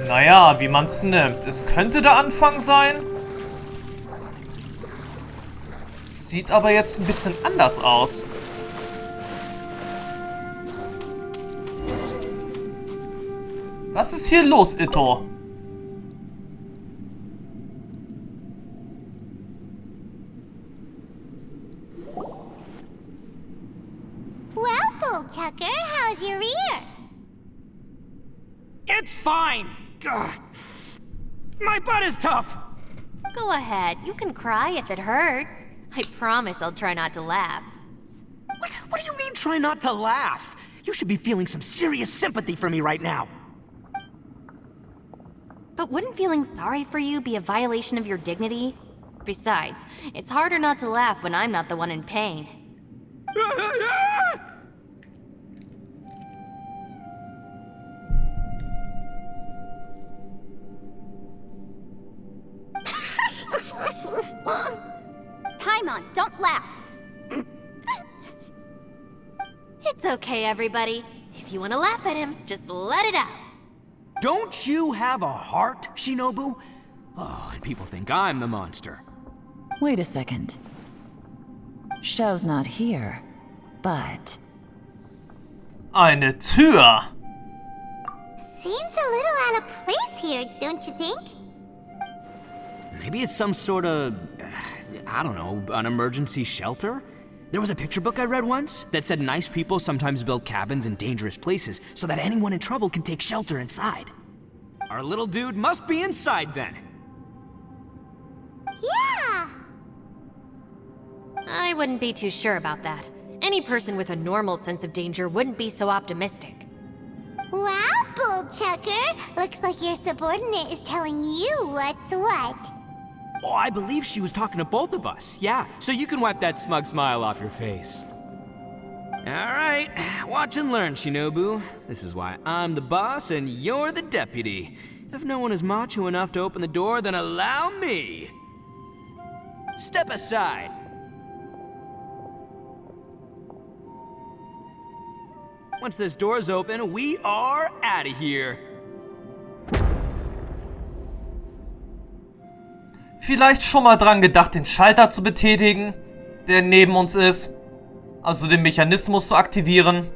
Naja, wie man's nimmt. Es könnte der Anfang sein. Sieht aber jetzt ein bisschen anders aus. Was ist hier los, Itto? Well, Bullchucker, how's your ear? It's fine! Ugh. My butt is tough! Go ahead, you can cry if it hurts. I promise I'll try not to laugh. What do you mean, try not to laugh? You should be feeling some serious sympathy for me right now. But wouldn't feeling sorry for you be a violation of your dignity? Besides, it's harder not to laugh when I'm not the one in pain. Paimon, don't laugh. It's okay, everybody. If you want to laugh at him, just let it out. Don't you have a heart, Shinobu? Oh, and people think I'm the monster. Wait a second. Xiao's not here, but... Eine Tür. Seems a little out of place here, don't you think? Maybe it's some sort of, I don't know, an emergency shelter? There was a picture book I read once that said nice people sometimes build cabins in dangerous places so that anyone in trouble can take shelter inside. Our little dude must be inside then. Yeah! I wouldn't be too sure about that. Any person with a normal sense of danger wouldn't be so optimistic. Wow, Bullchucker! Looks like your subordinate is telling you what's what. Oh, I believe she was talking to both of us. Yeah, so you can wipe that smug smile off your face. All right, watch and learn, Shinobu. This is why I'm the boss and you're the deputy. If no one is macho enough to open the door, then allow me. Step aside. Once this door's open, we are out of here. Vielleicht schon mal dran gedacht, den Schalter zu betätigen, der neben uns ist. Also den Mechanismus zu aktivieren.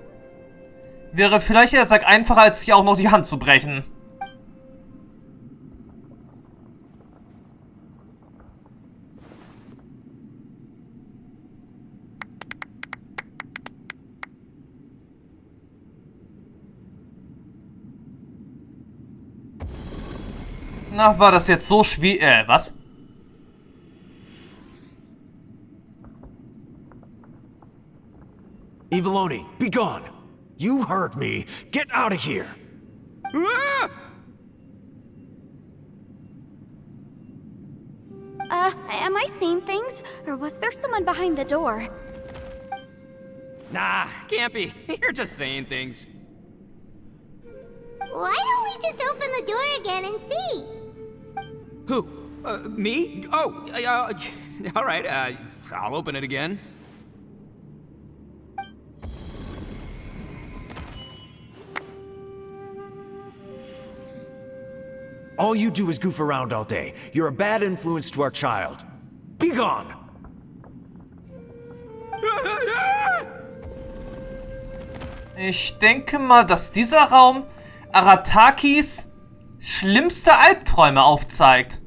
Wäre vielleicht eher einfacher, als sich auch noch die Hand zu brechen. Na, war das jetzt so schwierig? Was? Eviloni, be gone! You heard me! Get out of here! Ah! Am I seeing things? Or was there someone behind the door? Nah, can't be. You're just saying things. Why don't we just open the door again and see? Who? Me? Oh, all right, I'll open it again. All you do is goof around all day. You're a bad influence to our child. Be gone! Ich denke mal, dass dieser Raum Aratakis schlimmste Albträume aufzeigt.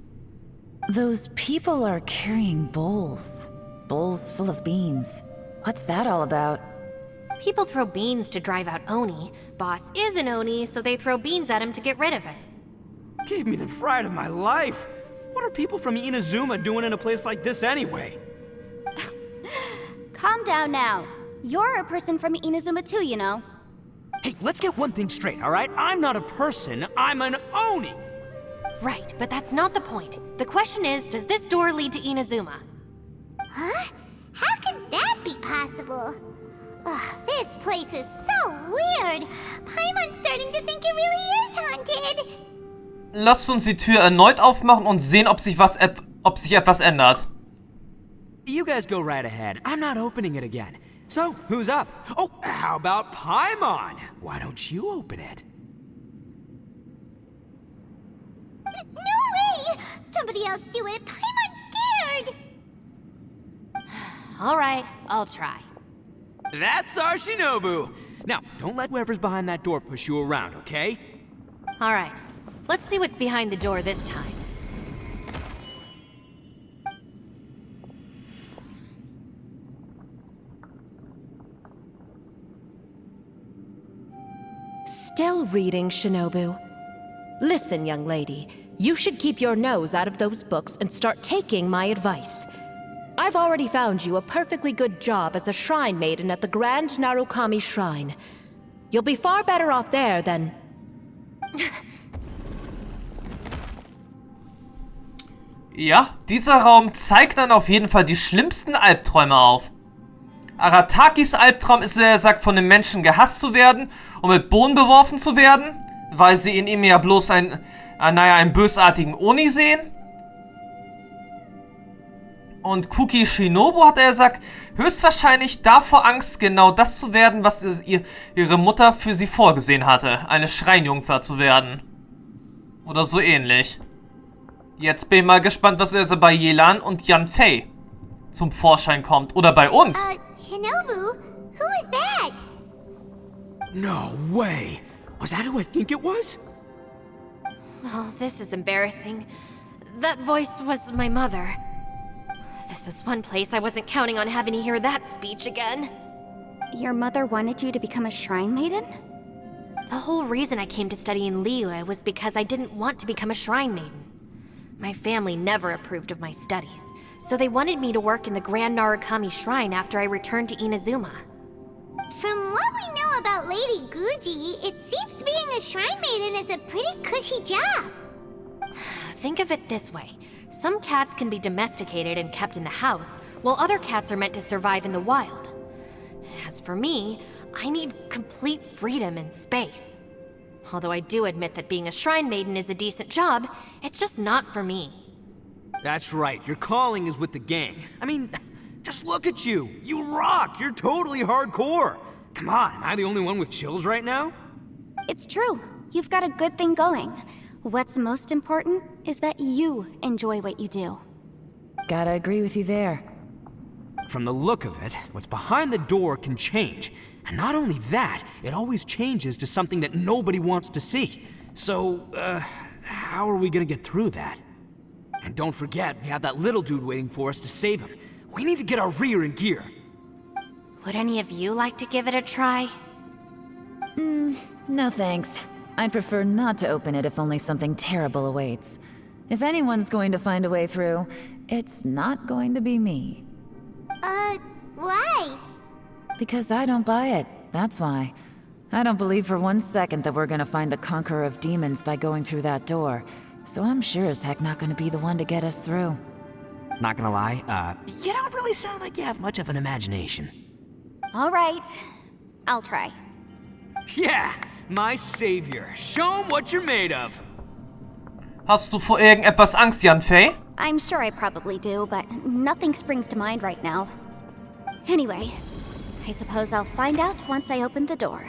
Those people are carrying bowls. Bowls full of beans. What's that all about? People throw beans to drive out Oni. Boss is an Oni, so they throw beans at him to get rid of it. Gave me the fright of my life. What are people from Inazuma doing in a place like this anyway? Calm down now. You're a person from Inazuma too, you know. Hey, let's get one thing straight, all right? I'm not a person, I'm an Oni! Right, but that's not the point. The question is, does this door lead to Inazuma? Huh? How could that be possible? Ugh, this place is so weird. Paimon's starting to think it really is haunted. Lasst uns die Tür erneut aufmachen und sehen, ob sich etwas ändert. You guys go right ahead. I'm not opening it again. So, who's up? Oh, how about Paimon? Why don't you open it? somebody else do it. Paimon's scared. Alright, I'll try. That's our Shinobu! Now, don't let whoever's behind that door push you around, okay? Alright, let's see what's behind the door this time. Still reading, Shinobu. Listen, young lady. You should keep your nose out of those books and start taking my advice. I've already found you a perfectly good job as a shrine maiden at the Grand Narukami Shrine. You'll be far better off there than... Ja, dieser Raum zeigt dann auf jeden Fall die schlimmsten Albträume auf. Aratakis Albtraum ist, er sagt, von den Menschen gehasst zu werden und mit Bohnen beworfen zu werden, weil sie in ihm ja bloß einen bösartigen Oni sehen. Und Kuki Shinobu, hat er gesagt, höchstwahrscheinlich davor Angst, genau das zu werden, was ihre Mutter für sie vorgesehen hatte, eine Schreinjungfer zu werden. Oder so ähnlich. Jetzt bin ich mal gespannt, was er so bei Yelan und Yanfei zum Vorschein kommt. Oder bei uns. Shinobu? Who is that? No way! Was that who I think it was? Oh, this is embarrassing. That voice was my mother. This is one place I wasn't counting on having to hear that speech again. Your mother wanted you to become a shrine maiden? The whole reason I came to study in Liyue was because I didn't want to become a shrine maiden. My family never approved of my studies, so they wanted me to work in the Grand Narukami Shrine after I returned to Inazuma. From what we know about Lady Guji, it seems being a shrine maiden is a pretty cushy job. Think of it this way. Some cats can be domesticated and kept in the house, while other cats are meant to survive in the wild. As for me, I need complete freedom and space. Although I do admit that being a shrine maiden is a decent job, it's just not for me. That's right, your calling is with the gang. I mean, just look at you. You rock, you're totally hardcore. Come on, am I the only one with chills right now? It's true. You've got a good thing going. What's most important is that you enjoy what you do. Gotta agree with you there. From the look of it, what's behind the door can change. And not only that, it always changes to something that nobody wants to see. So, how are we gonna get through that? And don't forget, we have that little dude waiting for us to save him. We need to get our rear in gear. Would any of you like to give it a try? No thanks. I'd prefer not to open it if only something terrible awaits. If anyone's going to find a way through, it's not going to be me. Why? Because I don't buy it, that's why. I don't believe for 1 second that we're gonna find the Conqueror of Demons by going through that door. So I'm sure as heck not gonna be the one to get us through. Not gonna lie, you don't really sound like you have much of an imagination. All right. I'll try. Yeah, my savior. Show him what you're made of. Hast du vor irgendetwas Angst, Yanfei? I'm sure I probably do, but nothing springs to mind right now. Anyway, I suppose I'll find out once I open the door.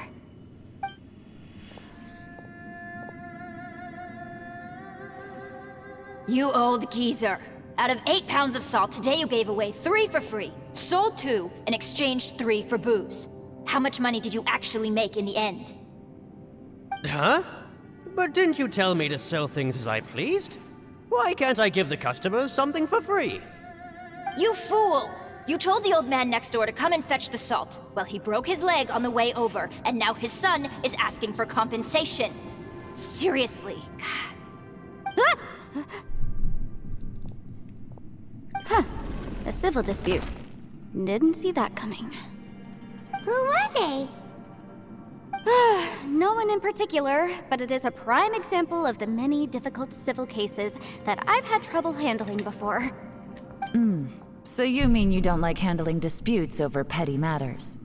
You old geezer. Out of 8 pounds of salt, today you gave away 3 for free, sold 2, and exchanged 3 for booze. How much money did you actually make in the end? Huh? But didn't you tell me to sell things as I pleased? Why can't I give the customers something for free? You fool! You told the old man next door to come and fetch the salt. Well, he broke his leg on the way over, and now his son is asking for compensation. Seriously. Ah! Huh. A civil dispute. Didn't see that coming. Who were they? No one in particular, but it is a prime example of the many difficult civil cases that I've had trouble handling before. So you mean you don't like handling disputes over petty matters?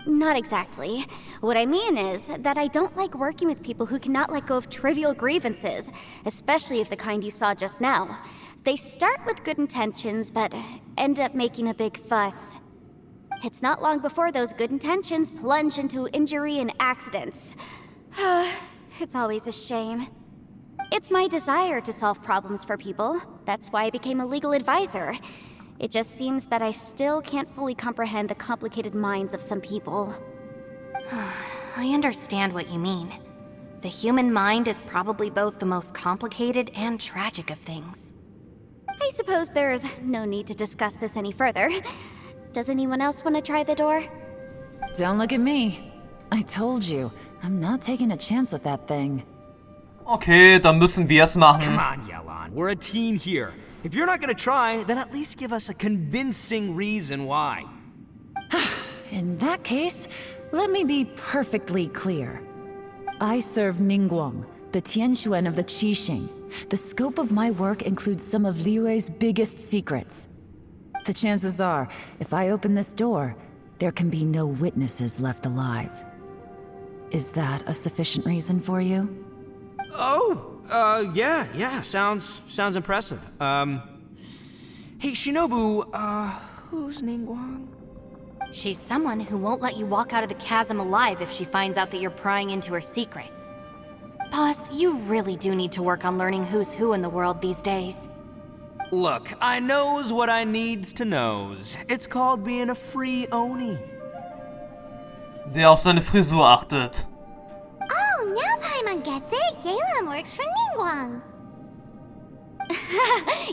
Not exactly. What I mean is that I don't like working with people who cannot let go of trivial grievances, especially of the kind you saw just now. They start with good intentions, but end up making a big fuss. It's not long before those good intentions plunge into injury and accidents. It's always a shame. It's my desire to solve problems for people. That's why I became a legal advisor. It just seems that I still can't fully comprehend the complicated minds of some people. I understand what you mean. The human mind is probably both the most complicated and tragic of things. I suppose there's no need to discuss this any further. Does anyone else want to try the door? Don't look at me. I told you, I'm not taking a chance with that thing. Okay, dann müssen wir es machen. Come on, Yelan. We're a team here. If you're not gonna try, then at least give us a convincing reason why. In that case, let me be perfectly clear. I serve Ningguang, the Tianquan of the Qixing. The scope of my work includes some of Liyue's biggest secrets. The chances are, if I open this door, there can be no witnesses left alive. Is that a sufficient reason for you? Yeah, sounds impressive. Hey, Shinobu, who's Ningguang? She's someone who won't let you walk out of the chasm alive if she finds out that you're prying into her secrets. Boss, you really do need to work on learning who's who in the world these days. Look, I knows what I needs to knows. It's called being a free Oni. Der auf seine Frisur achtet. Oh, now Paimon gets it. Yelan works for Ningguang.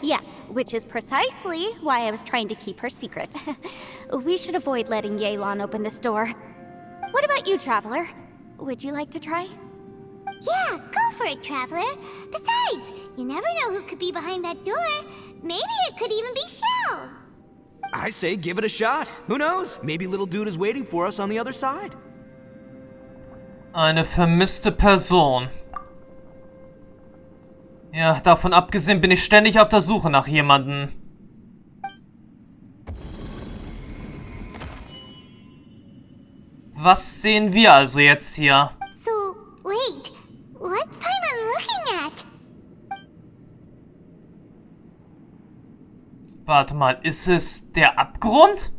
Yes, which is precisely why I was trying to keep her secret. We should avoid letting Yelan open this door. What about you, Traveler? Would you like to try? Yeah, go for it, Traveler. Besides, you never know who could be behind that door. Maybe it could even be Shell. I say give it a shot. Who knows? Maybe little dude is waiting for us on the other side. Eine vermisste Person. Ja, davon abgesehen bin ich ständig auf der Suche nach jemandem. Was sehen wir also jetzt hier? So, wait. What's Paimon looking at? Warte mal, ist es der Abgrund?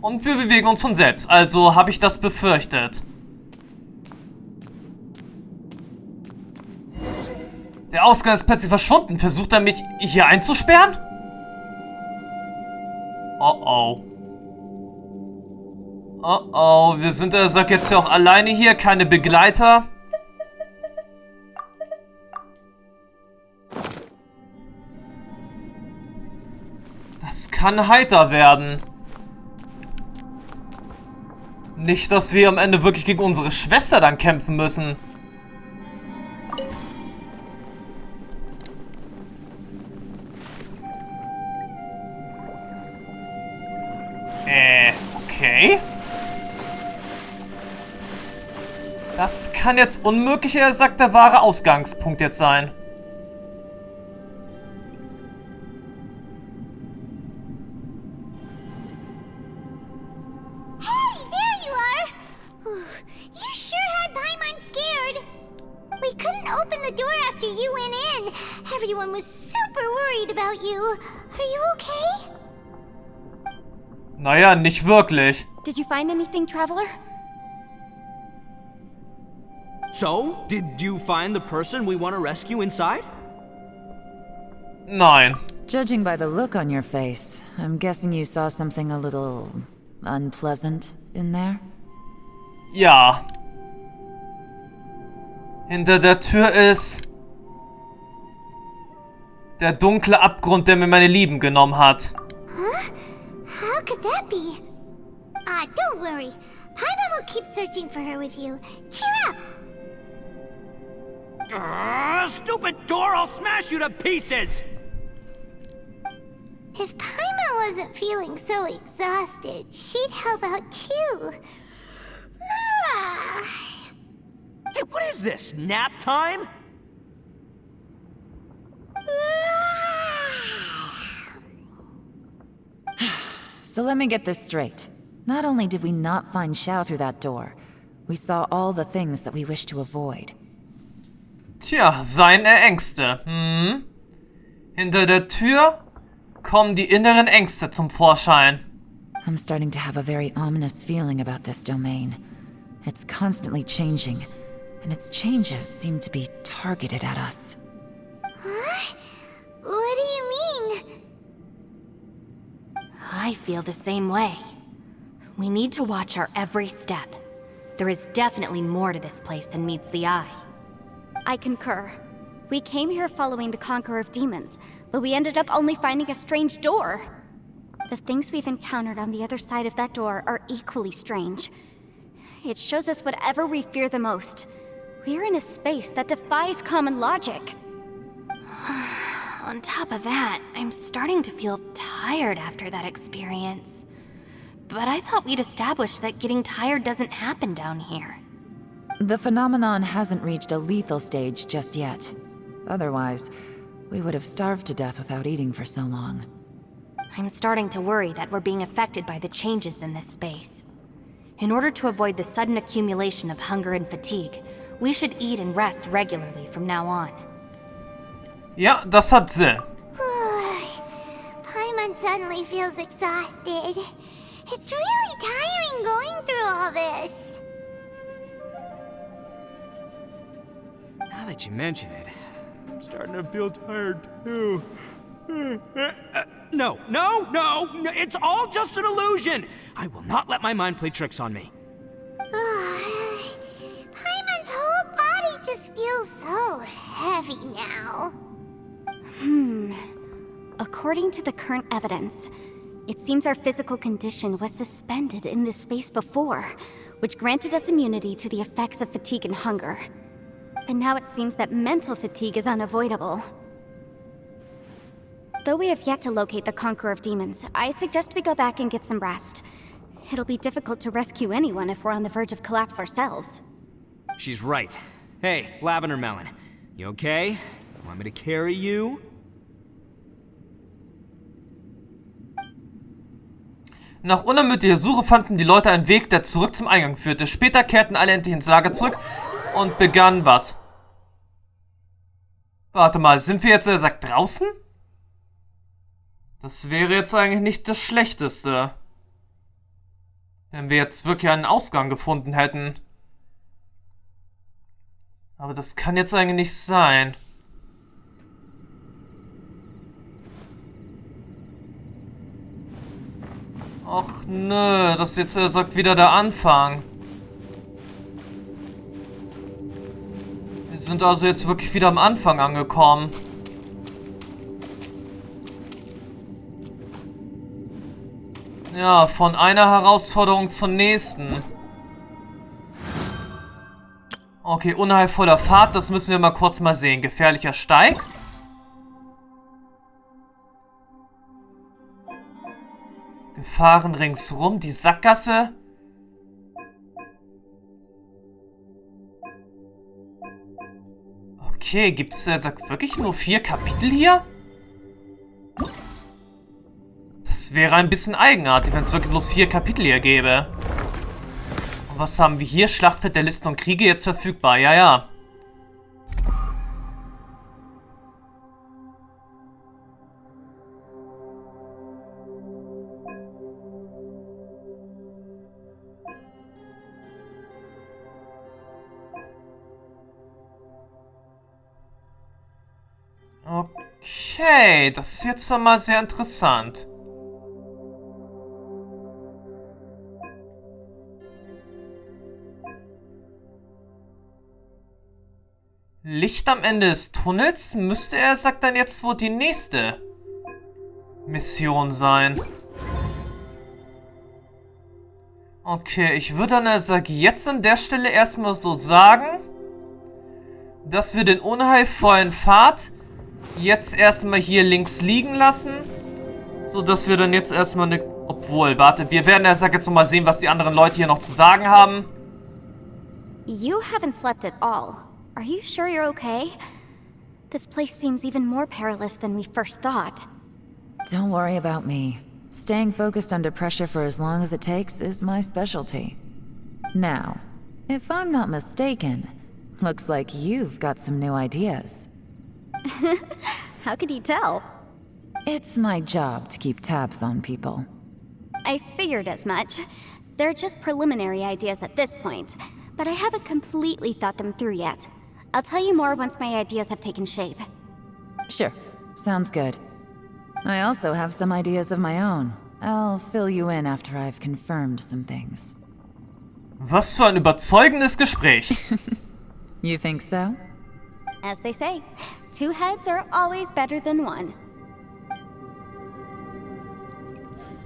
Und wir bewegen uns von selbst, also habe ich das befürchtet. Der Ausgang ist plötzlich verschwunden. Versucht er mich hier einzusperren? Oh oh. Oh oh, wir sind sagt jetzt ja auch alleine hier, keine Begleiter. Das kann heiter werden. Nicht, dass wir am Ende wirklich gegen unsere Schwester dann kämpfen müssen. Okay. Das kann jetzt unmöglich, er sagt, der wahre Ausgangspunkt jetzt sein. Hey, there you are! You sure had Paimon scared. We couldn't open the door after you went in. Everyone was super worried about you. Are you okay? Naja, nicht wirklich. Did you find anything, Traveler? So, did you find the person we want to rescue inside? Nein. Judging by the look on your face, I'm guessing you saw something a little unpleasant in there? Ja. Hinter der Tür ist der dunkle Abgrund, der mir meine Lieben genommen hat. Huh? How could that be? Don't worry. Paimon will keep searching for her with you. Cheer up! Stupid door! I'll smash you to pieces! If Paimon wasn't feeling so exhausted, she'd help out too. Hey, what is this? Nap time? So let me get this straight. Not only did we not find Xiao through that door, we saw all the things that we wish to avoid. Tja, seine Ängste. Hinter der Tür kommen die inneren Ängste zum Vorschein. I'm starting to have a very ominous feeling about this domain. It's constantly changing, and its changes seem to be targeted at us. Huh? What do you mean? I feel the same way. We need to watch our every step. There is definitely more to this place than meets the eye. I concur. We came here following the Conqueror of Demons, but we ended up only finding a strange door. The things we've encountered on the other side of that door are equally strange. It shows us whatever we fear the most. We're in a space that defies common logic. On top of that, I'm starting to feel tired after that experience. But I thought we'd established that getting tired doesn't happen down here. The phenomenon hasn't reached a lethal stage just yet. Otherwise, we would have starved to death without eating for so long. I'm starting to worry that we're being affected by the changes in this space. In order to avoid the sudden accumulation of hunger and fatigue, we should eat and rest regularly from now on. Ja, das hat Sinn. Paimon suddenly feels exhausted. It's really tiring going through all this. Now that you mention it, I'm starting to feel tired too. No, it's all just an illusion! I will not let my mind play tricks on me. Paimon's whole body just feels so heavy now. According to the current evidence, it seems our physical condition was suspended in this space before, which granted us immunity to the effects of fatigue and hunger. But now it seems that mental fatigue is unavoidable. Though we have yet to locate the Conqueror of Demons, I suggest we go back and get some rest. It'll be difficult to rescue anyone if we're on the verge of collapse ourselves. She's right. Hey, Lavender Melon, you okay? Want me to carry you? Nach unermüdlicher Suche fanden die Leute einen Weg, der zurück zum Eingang führte. Später kehrten alle endlich ins Lager zurück und begannen was? Warte mal, sind wir jetzt, sagt, draußen? Das wäre jetzt eigentlich nicht das Schlechteste. Wenn wir jetzt wirklich einen Ausgang gefunden hätten. Aber das kann jetzt eigentlich nicht sein. Ach nö, das ist jetzt, sagt, wieder der Anfang. Wir sind also jetzt wirklich wieder am Anfang angekommen. Ja, von einer Herausforderung zur nächsten. Okay, unheilvoller Pfad, das müssen wir mal kurz mal sehen. Gefährlicher Steig. Gefahren ringsrum, die Sackgasse. Okay, gibt es wirklich nur 4 Kapitel hier? Das wäre ein bisschen eigenartig, wenn es wirklich bloß 4 Kapitel hier gäbe. Und was haben wir hier? Schlachtfeld der Listen und Kriege jetzt verfügbar. Ja, ja. Okay, das ist jetzt dann mal sehr interessant. Licht am Ende des Tunnels müsste er, sagt dann jetzt, wohl die nächste Mission sein. Okay, ich würde dann, jetzt an der Stelle erstmal so sagen, dass wir den unheilvollen Pfad jetzt erstmal hier links liegen lassen, so dass wir dann jetzt erstmal eine... Obwohl, warte, wir werden jetzt nochmal sehen, was die anderen Leute hier noch zu sagen haben. You haven't slept at all. Are you sure you're okay? This place seems even more perilous than we first thought. Don't worry about me. Staying focused under pressure for as long as it takes is my specialty. Now, if I'm not mistaken, looks like you've got some new ideas. How could you tell? It's my job to keep tabs on people. I figured as much. They're just preliminary ideas at this point, but I haven't completely thought them through yet. I'll tell you more once my ideas have taken shape. Sure, sounds good. I also have some ideas of my own. I'll fill you in after I've confirmed some things. Was für ein überzeugendes Gespräch. You think so? As they say, 2 heads are always better than 1.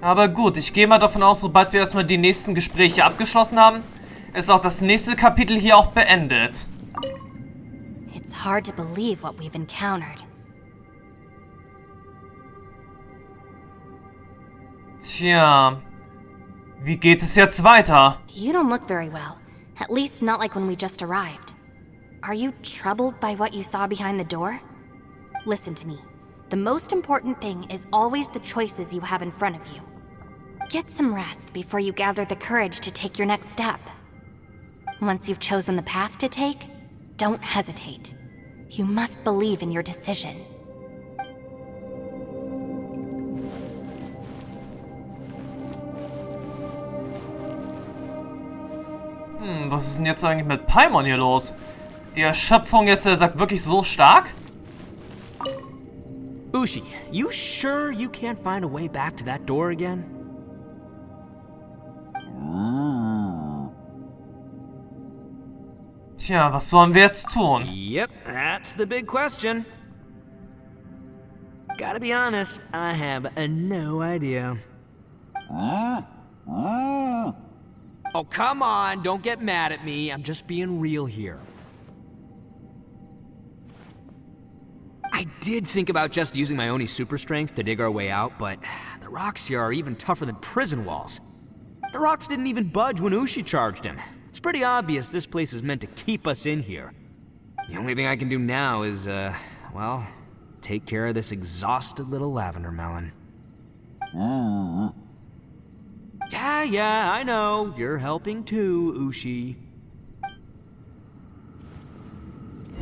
Aber gut, ich gehe mal davon aus, sobald wir erstmal die nächsten Gespräche abgeschlossen haben, ist auch das nächste Kapitel hier auch beendet. It's hard to believe what we've encountered. Tja, wie geht es jetzt weiter? You don't look very well. At least not like when we just arrived. Are you troubled by what you saw behind the door? Listen to me. The most important thing is always the choices you have in front of you. Get some rest before you gather the courage to take your next step. Once you've chosen the path to take, don't hesitate. You must believe in your decision. Was ist denn jetzt eigentlich mit Paimon hier los? Die Erschöpfung jetzt, er sagt, wirklich so stark? Ushi, you sure you can't find a way back to that door again? Tja, was sollen wir jetzt tun? Yep, that's the big question. Gotta be honest, I have no idea. Oh, come on, don't get mad at me. I'm just being real here. I did think about just using my Oni super strength to dig our way out, but the rocks here are even tougher than prison walls. The rocks didn't even budge when Ushi charged him. It's pretty obvious this place is meant to keep us in here. The only thing I can do now is, well, take care of this exhausted little lavender melon. Yeah, I know. You're helping too, Ushi.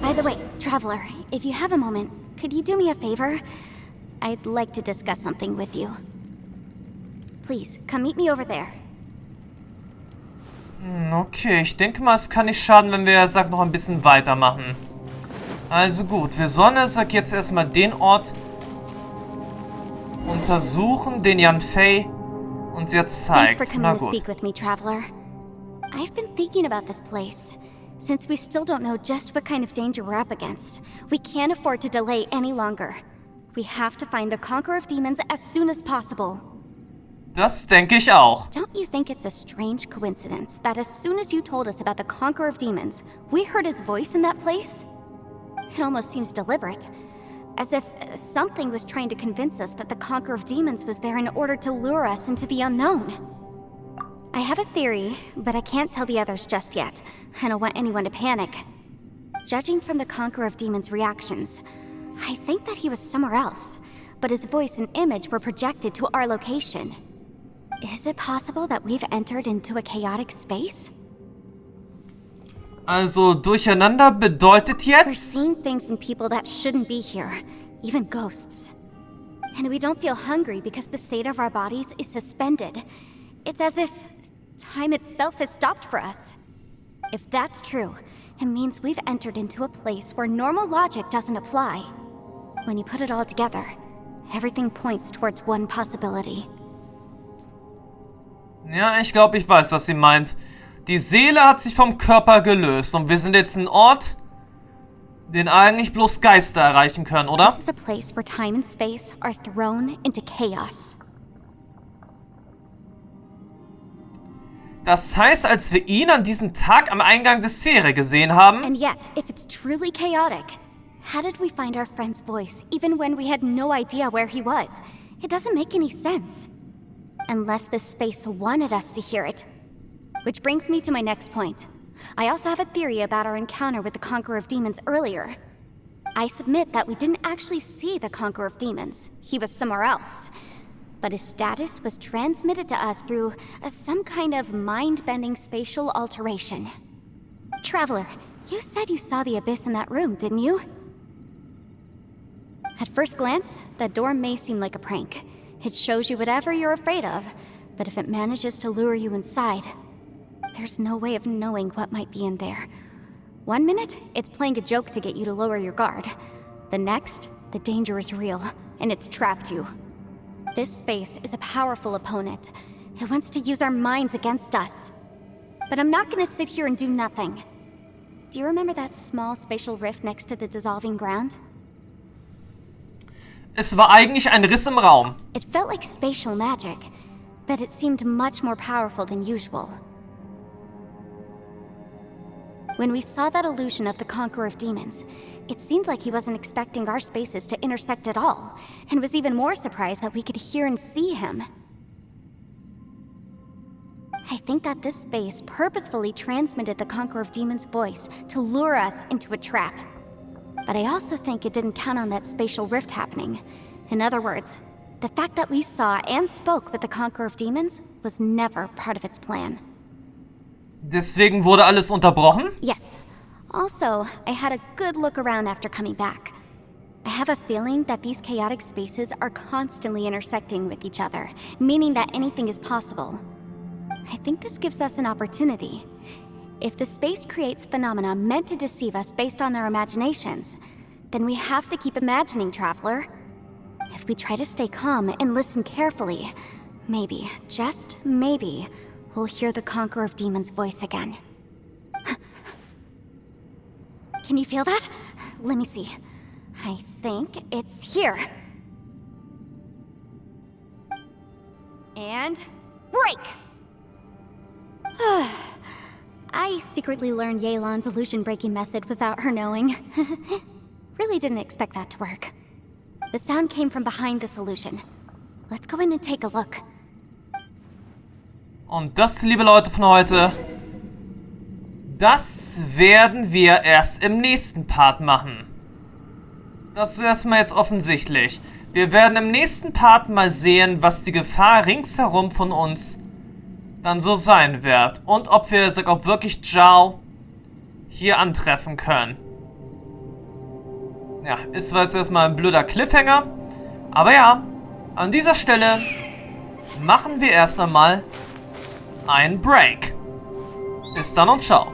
By the way, Traveler, if you have a moment, could you do me a favor? I'd like to discuss something with you. Please, come meet me over there. Okay, ich denke mal, es kann nicht schaden, wenn wir, sag, noch ein bisschen weitermachen. Also gut, wir sollen, sag, jetzt erstmal den Ort untersuchen, den Jan Fei uns jetzt zeigt. Thanks for coming to speak with me, Traveler. I've been thinking about this place. Since we still don't know just what kind of danger we're up against, we can't afford to delay any longer. We have to find the Conqueror of Demons as soon as possible. Das denke ich auch. Don't you think it's a strange coincidence that as soon as you told us about the Conqueror of Demons, we heard his voice in that place? It almost seems deliberate. As if something was trying to convince us that the Conqueror of Demons was there in order to lure us into the unknown. I have a theory, but I can't tell the others just yet. I don't want anyone to panic. Judging from the Conqueror of Demons' reactions, I think that he was somewhere else, but his voice and image were projected to our location. Is it possible that we've entered into a chaotic space? Also, durcheinander bedeutet We're jetzt... seeing things in people that shouldn't be here, even ghosts. And we don't feel hungry because the state of our bodies is suspended. It's as if time itself has stopped for us. If that's true, it means we've entered into a place where normal logic doesn't apply. When you put it all together, everything points towards one possibility. Ja, ich glaube, ich weiß, was sie meint. Die Seele hat sich vom Körper gelöst und wir sind jetzt ein Ort, den eigentlich bloß Geister erreichen können, oder? This is a place where time and space are thrown into chaos. Das heißt, als wir ihn an diesem Tag am Eingang der Sphäre gesehen haben... And yet, if it's truly chaotic, how did we find our friend's voice even when we had no idea where he was? It doesn't make any sense. Unless this space wanted us to hear it. Which brings me to my next point. I also have a theory about our encounter with the Conqueror of Demons earlier. I submit that we didn't actually see the Conqueror of Demons. He was somewhere else. But his status was transmitted to us through some kind of mind-bending spatial alteration. Traveler, you said you saw the abyss in that room, didn't you? At first glance, that door may seem like a prank. It shows you whatever you're afraid of, But if it manages to lure you inside, there's no way of knowing what might be in there. 1 minute, it's playing a joke to get you to lower your guard. The next, the danger is real, and it's trapped you. This space is a powerful opponent. It wants to use our minds against us. But I'm not gonna sit here and do nothing. Do you remember that small spatial rift next to the dissolving ground? Es war eigentlich ein Riss im Raum. It felt like spatial magic, but it seemed much more powerful than usual. When we saw that illusion of the Conqueror of Demons, it seemed like he wasn't expecting our spaces to intersect at all, and was even more surprised that we could hear and see him. I think that this space purposefully transmitted the Conqueror of Demons' voice to lure us into a trap. But I also think it didn't count on that spatial rift happening. In other words, the fact that we saw and spoke with the Conqueror of Demons was never part of its plan. Deswegen wurde alles unterbrochen? Yes. Also, I had a good look around after coming back. I have a feeling that these chaotic spaces are constantly intersecting with each other, meaning that anything is possible. I think this gives us an opportunity. If the space creates phenomena meant to deceive us based on our imaginations, then we have to keep imagining, Traveler. If we try to stay calm and listen carefully, maybe, just maybe, we'll hear the Conqueror of Demons' voice again. Can you feel that? Let me see. I think it's here. And break! I secretly learned Yelan's illusion-breaking method without her knowing. Really didn't expect that to work. The sound came from behind this illusion. Let's go in and take a look. Und das, liebe Leute von heute, das werden wir erst im nächsten Part machen. Das ist erstmal jetzt offensichtlich. Wir werden im nächsten Part mal sehen, was die Gefahr ringsherum von uns dann so sein wird. Und ob wir auch wirklich Zhao hier antreffen können. Ja, ist zwar jetzt erstmal ein blöder Cliffhanger. Aber ja, an dieser Stelle machen wir erst einmal einen Break. Bis dann und ciao.